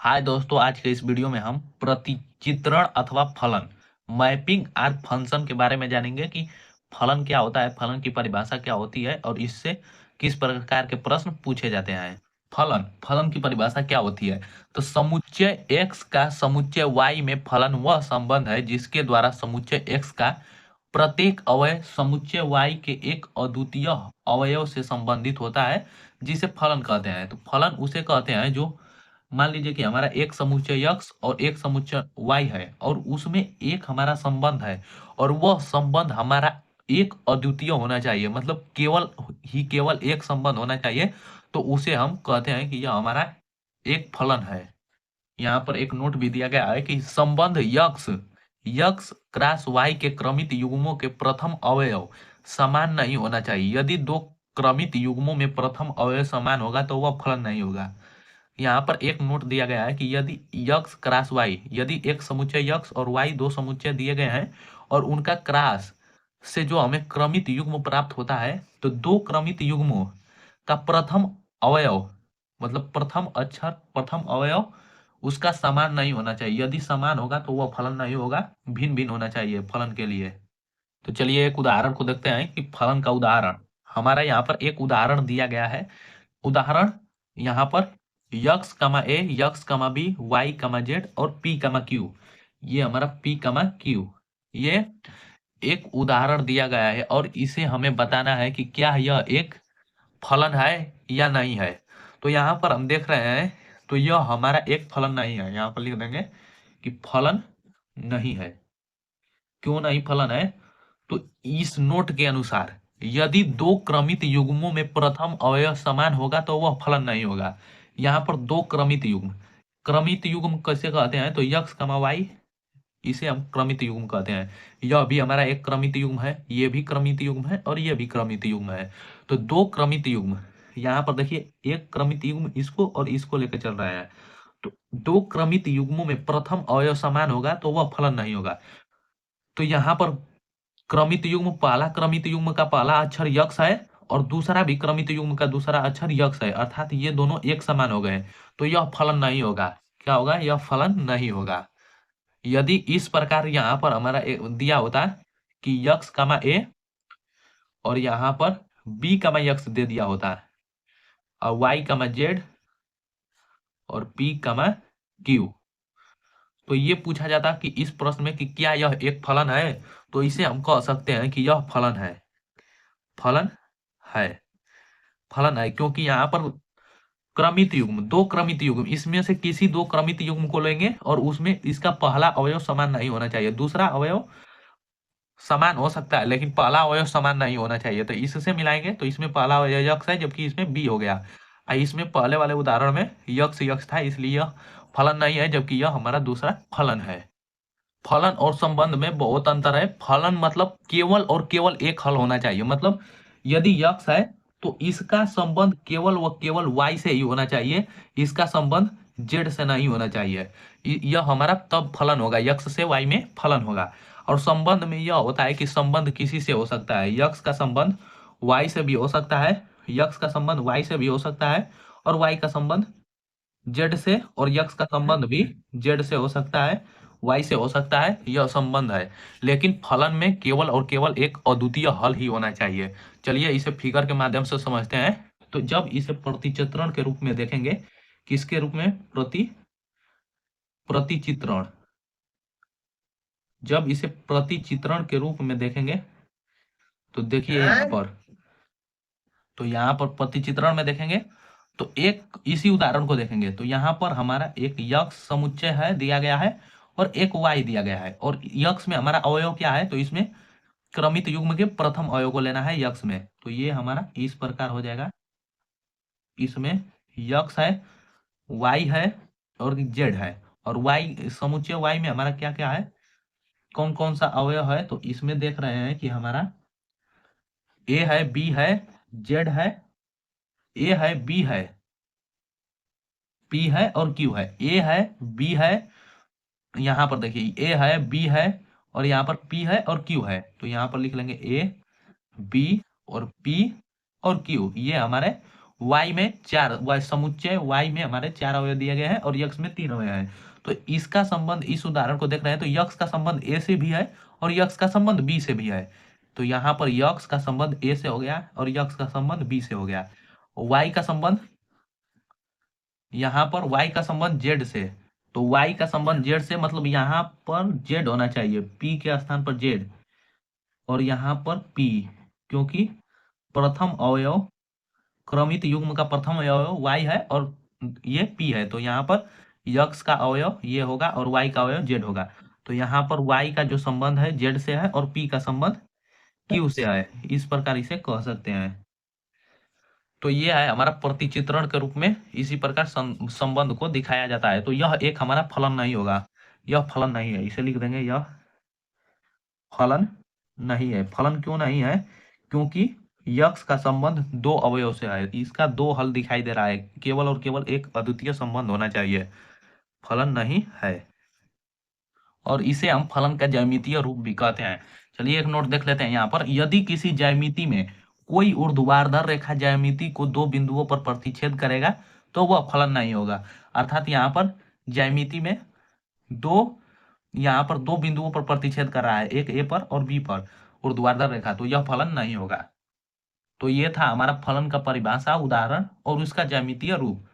हाय दोस्तों, आज के इस वीडियो में हम प्रतिचित्रण अथवा फलन मैपिंग और फंक्शन के बारे में जानेंगे कि फलन क्या होता है, फलन की परिभाषा क्या होती है और इससे किस प्रकार के प्रश्न पूछे जाते हैं। फलन फलन की परिभाषा क्या होती है? तो समुच्चय x का समुच्चय y में फलन वह संबंध है जिसके द्वारा समुच्चय x का प्रत्येक अवयव समुच्चय y के एक अद्वितीय अवयव से संबंधित होता है, जिसे फलन कहते हैं। तो फलन उसे कहते हैं जो मान लीजिए कि हमारा एक समुच्चय x और एक समुच्चय y है और उसमें एक हमारा संबंध है और वह संबंध हमारा एक अद्वितीय होना चाहिए, मतलब केवल एक संबंध होना चाहिए। तो उसे हम कहते हैं कि यह हमारा एक फलन है। यहाँ पर एक नोट भी दिया गया है कि संबंध यक्स क्रॉस वाई के क्रमित युग्मों के प्रथम अवयव समान नहीं होना चाहिए। यदि दो क्रमित युग्मों में प्रथम अवयव समान होगा तो वह फलन नहीं होगा। यहाँ पर एक नोट दिया गया है कि यदि यक्स क्रॉस वाई, यदि एक समुच्चय यक्स और वाई दो समुच्चय दिए गए हैं और उनका क्रॉस से जो हमें क्रमित युग्म प्राप्त होता है, तो दो क्रमित युग्मों का प्रथम अवयव, मतलब प्रथम अवयव उसका समान नहीं होना चाहिए। यदि समान होगा तो वह फलन नहीं होगा, भिन्न भिन्न होना चाहिए फलन के लिए। तो चलिए एक उदाहरण को देखते हैं कि फलन का उदाहरण हमारा यहाँ पर एक उदाहरण दिया गया है। उदाहरण यहाँ पर यक्स कमा ए, यक्स कमा बी, वाई कमा जेड और पी कमा क्यू, ये हमारा पी कमा क्यू, ये एक उदाहरण दिया गया है और इसे हमें बताना है कि क्या यह एक फलन है या नहीं है। तो यहाँ पर हम देख रहे हैं, तो यह हमारा एक फलन नहीं है। यहाँ पर लिख देंगे कि फलन नहीं है। क्यों नहीं फलन है? तो इस नोट के अनुसार यदि दो क्रमित युग्मों में प्रथम अवयव समान होगा तो वह फलन नहीं होगा। यहाँ पर दो क्रमित युग्म कैसे कहते हैं? तो यक्स कमा वाई, इसे हम क्रमित युग्म कहते हैं। यह भी हमारा एक क्रमित युग्म है, ये भी क्रमित युग्म है और ये भी क्रमित युग्म है। तो दो क्रमित युग्म, यहाँ पर देखिए एक क्रमित युग्म इसको और इसको लेकर चल रहा है। तो दो क्रमित युग्मों में प्रथम अवयव समान होगा तो वह फलन नहीं होगा। तो यहाँ पर क्रमित युग्म, पहला क्रमित युग्म का पहला अक्षर यक्स है और दूसरा भी क्रमित युग्म का दूसरा अक्षर यक्स है, अर्थात ये दोनों एक समान हो गए, तो यह फलन नहीं होगा। क्या होगा? यह फलन नहीं होगा। यदि इस प्रकार यहाँ पर हमारा दिया होता कि यक्स कमा ए और यहाँ पर बी कमा यक्स दे दिया होता और वाई कमा जेड और पी कमा क्यू, तो ये पूछा जाता कि इस प्रश्न में कि क्या यह एक फलन है, तो इसे हम कह सकते हैं कि यह फलन है। फलन है, फलन है, क्योंकि यहाँ पर क्रमित युग्म, दो क्रमित युग्म, इसमें से किसी दो क्रमित युग्म को लेंगे और उसमें इसका पहला अवयव समान नहीं होना चाहिए, दूसरा अवयव समान हो सकता है लेकिन पहला अवयव समान नहीं होना चाहिए। तो इससे मिलाएंगे तो इसमें पहला अवयव यक्स है जबकि इसमें बी हो गया। इसमें पहले वाले उदाहरण में यक्स यक्स था, इसलिए यह फलन नहीं है, जबकि यह हमारा दूसरा फलन है। फलन और संबंध में बहुत अंतर है। फलन मतलब केवल और केवल एक हल होना चाहिए, मतलब यदि यक्स है तो इसका संबंध केवल व केवल वाई से ही होना चाहिए, इसका संबंध जेड से नहीं होना चाहिए। यह हमारा तब फलन होगा, यक्स से वाई में फलन होगा। और संबंध में यह होता है कि संबंध किसी से हो सकता है, यक्स का संबंध वाई से भी हो सकता है, यक्स का संबंध वाई से भी हो सकता है और वाई का संबंध जेड से, और यक्स का संबंध भी जेड से हो सकता है, वाई से हो सकता है, यह संबंध है। लेकिन फलन में केवल और केवल एक अद्वितीय हल ही होना चाहिए। चलिए इसे फिगर के माध्यम से समझते हैं। तो जब इसे प्रतिचित्रण के रूप में देखेंगे, किसके रूप में? प्रतिचित्रण, जब इसे प्रतिचित्रण के रूप में देखेंगे तो देखिए यहाँ पर, तो यहाँ पर प्रतिचित्रण में देखेंगे तो एक इसी उदाहरण को देखेंगे तो यहाँ पर हमारा एक यक्स समुच्चय है दिया गया है और एक वाई दिया गया है, और यक्स में हमारा अवयव क्या है? तो इसमें क्रमित युग्म के प्रथम अवयव को लेना है यक्स में, तो ये हमारा इस प्रकार हो जाएगा। इसमें यक्स है, वाई है और जेड है, और वाई समुच्चय वाई में हमारा क्या क्या है, कौन कौन सा अवयव है? तो इसमें देख रहे हैं कि हमारा ए है, बी है, जेड है, ए है, बी है, पी है और क्यू है। ए है, बी है, यहाँ पर देखिए ए है, बी है और यहाँ पर पी है और क्यू है, तो यहाँ पर लिख लेंगे ए, बी और पी और क्यू, ये हमारे y में 4, y समुच्चय y में हमारे 4 अवयव दिए गए हैं और x में 3 अवयव हैं। तो इसका संबंध, इस उदाहरण को देख रहे हैं तो x का संबंध a से भी है और x का संबंध b से भी है। तो यहाँ पर x का संबंध a से हो गया और x का संबंध b से हो गया। y का संबंध, यहाँ पर y का संबंध z से, तो y का संबंध z से मतलब यहाँ पर z होना चाहिए, p के स्थान पर z और यहाँ पर p, क्योंकि प्रथम अवयव, क्रमित युग्म का प्रथम अवयव y है और ये p है। तो यहाँ पर x का अवयव ये होगा और y का अवयव z होगा। तो यहाँ पर y का जो संबंध है z से है और p का संबंध q से है। इस प्रकार इसे कह सकते हैं। तो ये है हमारा प्रतिचित्रण के रूप में इसी प्रकार संबंध को दिखाया जाता है। तो यह एक हमारा फलन नहीं होगा, यह फलन नहीं है, इसे लिख देंगे यह फलन नहीं है। फलन क्यों नहीं है? क्योंकि यक्स का संबंध दो अवयव से है, इसका दो हल दिखाई दे रहा है, केवल और केवल एक अद्वितीय संबंध होना चाहिए, फलन नहीं है। और इसे हम फलन का ज्यामितीय रूप भी कहते हैं। चलिए एक नोट देख लेते हैं यहाँ पर, यदि किसी ज्यामिति में कोई ऊर्ध्वाधर रेखा ज्यामिति को दो बिंदुओं पर प्रतिच्छेद करेगा तो वह फलन नहीं होगा। अर्थात यहाँ पर ज्यामिति में यहाँ पर दो बिंदुओं पर प्रतिच्छेद कर रहा है, एक ए पर और बी पर ऊर्ध्वाधर रेखा, तो यह फलन नहीं होगा। तो ये था हमारा फलन का परिभाषा, उदाहरण और उसका ज्यामितीय रूप।